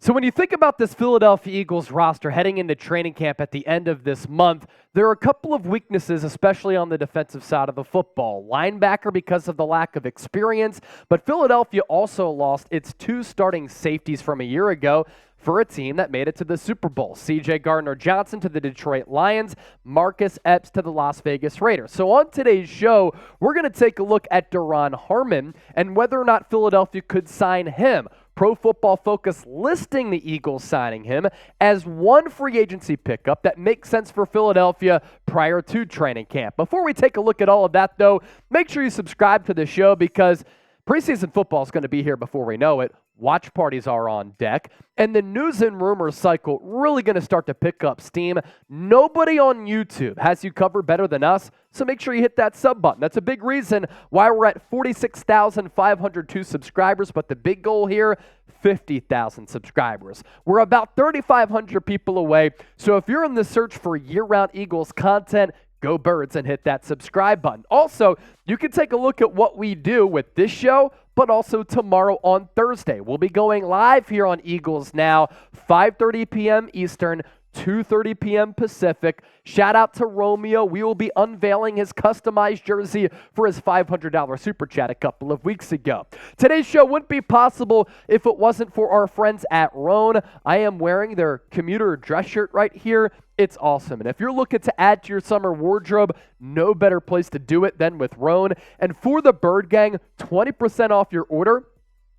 So when you think about this Philadelphia Eagles roster heading into training camp at the end of this month, there are a couple of weaknesses, especially on the defensive side of the football. Linebacker because of the lack of experience, but Philadelphia also lost its two starting safeties from a year ago for a team that made it to the Super Bowl. C.J. Gardner-Johnson to the Detroit Lions, Marcus Epps to the Las Vegas Raiders. So on today's show, we're going to take a look at Duron Harmon and whether or not Philadelphia could sign him. Pro Football Focus listing the Eagles signing him as one free agency pickup that makes sense for Philadelphia prior to training camp. Before we take a look at all of that, though, make sure you subscribe to the show because preseason football is going to be here before we know it. Watch parties are on deck, and the news and rumors cycle really going to start to pick up steam. Nobody on YouTube has you covered better than us, so make sure you hit that sub button. That's a big reason why we're at 46,502 subscribers, but the big goal here, 50,000 subscribers. We're about 3,500 people away, so if you're in the search for year-round Eagles content, go Birds and hit that subscribe button. Also, you can take a look at what we do with this show, but also tomorrow on Thursday. We'll be going live here on Eagles Now, 5:30 p.m. Eastern, 2:30 p.m. Pacific. Shout out to Romeo. We will be unveiling his customized jersey for his $500 super chat a couple of weeks ago. Today's show wouldn't be possible if it wasn't for our friends at Rhone. I am wearing their commuter dress shirt right here. It's awesome. And if you're looking to add to your summer wardrobe, no better place to do it than with Rhone. And for the Bird Gang, 20% off your order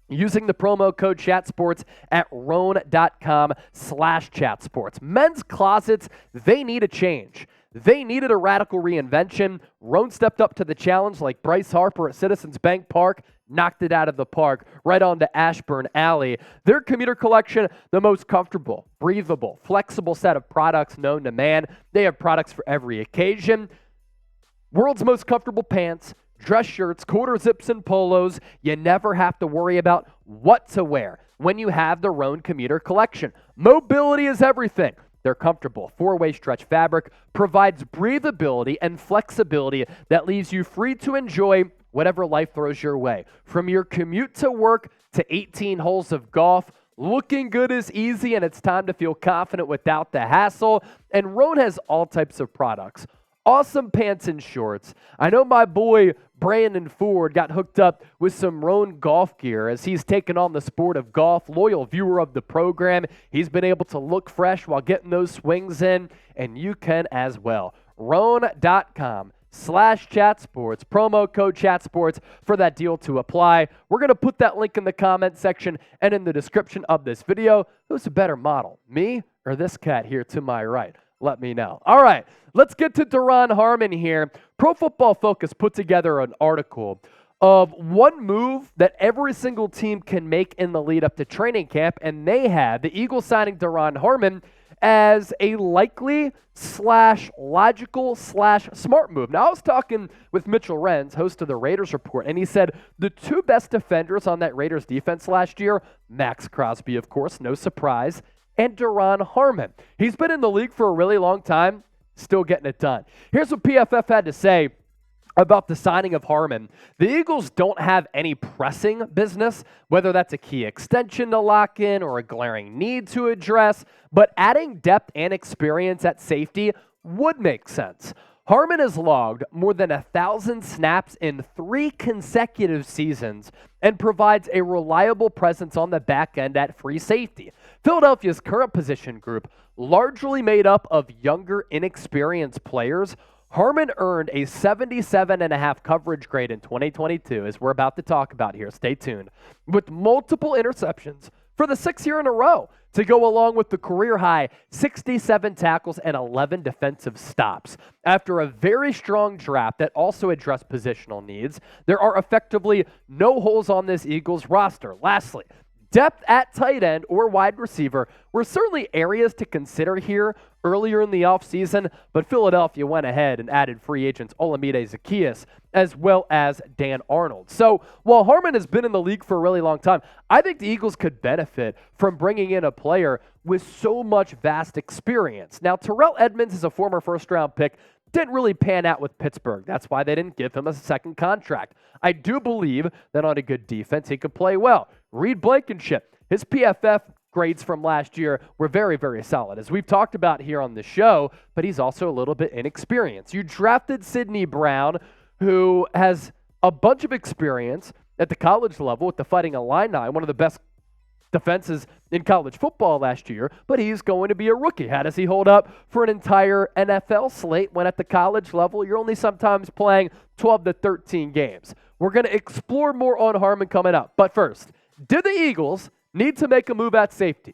using the promo code ChatSports at Rhone.com/ChatSports. Men's closets, they need a change. They needed a radical reinvention. Rhone stepped up to the challenge like Bryce Harper at Citizens Bank Park, knocked it out of the park, right onto Ashburn Alley. Their commuter collection, the most comfortable, breathable, flexible set of products known to man. They have products for every occasion. World's most comfortable pants, dress shirts, quarter zips, and polos. You never have to worry about what to wear when you have the Rhone commuter collection. Mobility is everything. They're comfortable. Four-way stretch fabric provides breathability and flexibility that leaves you free to enjoy whatever life throws your way. From your commute to work to 18 holes of golf, looking good is easy, and it's time to feel confident without the hassle. And Rhone has all types of products. Awesome pants and shorts. I know my boy Brandon Ford got hooked up with some Rhone golf gear as he's taken on the sport of golf. Loyal viewer of the program. He's been able to look fresh while getting those swings in, and you can as well. Rhone.com/ChatSports. Promo code ChatSports for that deal to apply. We're going to put that link in the comment section and in the description of this video. Who's a better model, me or this cat here to my right? Let me know. All right, let's get to Duron Harmon here. Pro Football Focus put together an article of one move that every single team can make in the lead up to training camp, and they had the Eagles signing Duron Harmon as a likely / logical / smart move. Now, I was talking with Mitchell Renz, host of the Raiders Report, and he said the two best defenders on that Raiders defense last year, Max Crosby, of course, no surprise, and Duron Harmon. He's been in the league for a really long time, still getting it done. Here's what PFF had to say about the signing of Harmon. The Eagles don't have any pressing business, whether that's a key extension to lock in or a glaring need to address, but adding depth and experience at safety would make sense. Harmon has logged more than 1,000 snaps in 3 consecutive seasons and provides a reliable presence on the back end at free safety. Philadelphia's current position group, largely made up of younger, inexperienced players, Harmon earned a 77.5 coverage grade in 2022, as we're about to talk about here. Stay tuned. With multiple interceptions for the 6th year in a row, to go along with the career-high 67 tackles and 11 defensive stops. After a very strong draft that also addressed positional needs, there are effectively no holes on this Eagles roster. Lastly, depth at tight end or wide receiver were certainly areas to consider here earlier in the offseason, but Philadelphia went ahead and added free agents Olamide, Zaccheaus, as well as Dan Arnold. So while Harmon has been in the league for a really long time, I think the Eagles could benefit from bringing in a player with so much vast experience. Now, Terrell Edmunds is a former first-round pick. Didn't really pan out with Pittsburgh. That's why they didn't give him a second contract. I do believe that on a good defense, he could play well. Reed Blankenship, his PFF grades from last year were very, very solid, as we've talked about here on the show, but he's also a little bit inexperienced. You drafted Sidney Brown, who has a bunch of experience at the college level with the Fighting Illini, one of the best defenses in college football last year, but he's going to be a rookie. How does he hold up for an entire NFL slate when at the college level you're only sometimes playing 12 to 13 games? We're going to explore more on Harmon coming up. But first, did the Eagles need to make a move at safety?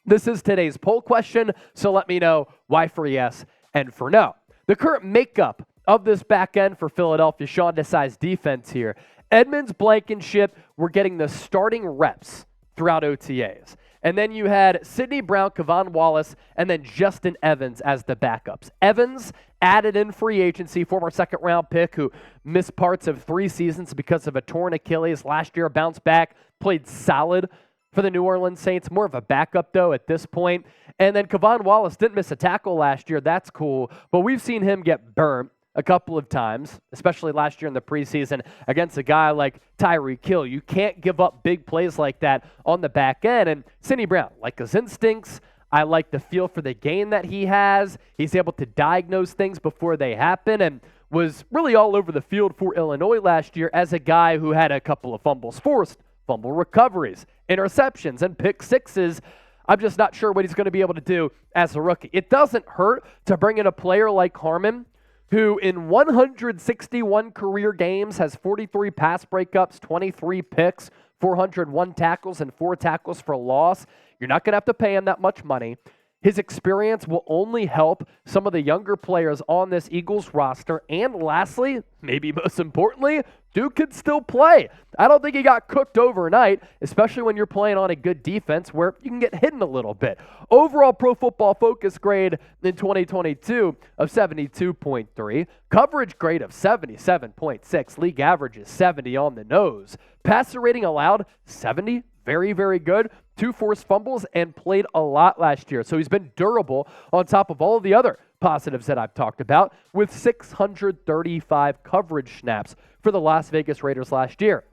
This is today's poll question, so let me know why for yes and for no. The current makeup of this back end for Philadelphia, Sean Desai's defense here, Edmonds, Blankenship were getting the starting reps throughout OTAs. And then you had Sidney Brown, Kevon Wallace, and then Justin Evans as the backups. Evans added in free agency, former second-round pick who missed parts of 3 seasons because of a torn Achilles. Last year, bounced back, played solid for the New Orleans Saints. More of a backup, though, at this point. And then Kevon Wallace didn't miss a tackle last year. That's cool. But we've seen him get burnt a couple of times, especially last year in the preseason against a guy like Tyreek Hill. You can't give up big plays like that on the back end. And Sidney Brown, like his instincts, I like the feel for the game that he has. He's able to diagnose things before they happen and was really all over the field for Illinois last year as a guy who had a couple of fumbles forced, fumble recoveries, interceptions, and pick sixes. I'm just not sure what he's going to be able to do as a rookie. It doesn't hurt to bring in a player like Harmon, who in 161 career games has 43 pass breakups, 23 picks, 401 tackles, and 4 tackles for loss. You're not going to have to pay him that much money. His experience will only help some of the younger players on this Eagles roster. And lastly, maybe most importantly, Duke can still play. I don't think he got cooked overnight, especially when you're playing on a good defense where you can get hidden a little bit. Overall Pro Football Focus grade in 2022 of 72.3. Coverage grade of 77.6. League average is 70 on the nose. Passer rating allowed, 70. Very, very good. 2 forced fumbles and played a lot last year. So he's been durable on top of all of the other positives that I've talked about with 635 coverage snaps for the Las Vegas Raiders last year.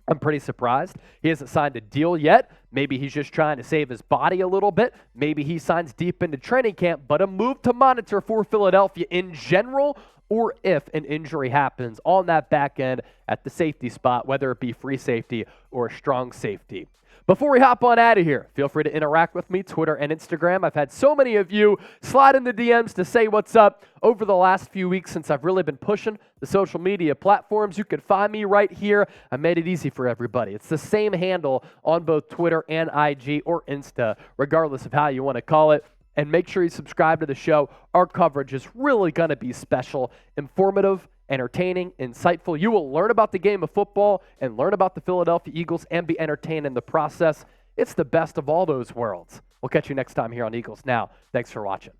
I'm pretty surprised he hasn't signed a deal yet. Maybe he's just trying to save his body a little bit. Maybe he signs deep into training camp, but a move to monitor for Philadelphia in general, or if an injury happens on that back end at the safety spot, whether it be free safety or strong safety. Before we hop on out of here, feel free to interact with me, Twitter and Instagram. I've had so many of you slide in the DMs to say what's up over the last few weeks since I've really been pushing the social media platforms. You can find me right here. I made it easy for everybody. It's the same handle on both Twitter and IG or Insta, regardless of how you want to call it. And make sure you subscribe to the show. Our coverage is really going to be special, informative, entertaining, insightful. You will learn about the game of football and learn about the Philadelphia Eagles and be entertained in the process. It's the best of all those worlds. We'll catch you next time here on Eagles Now. Thanks for watching.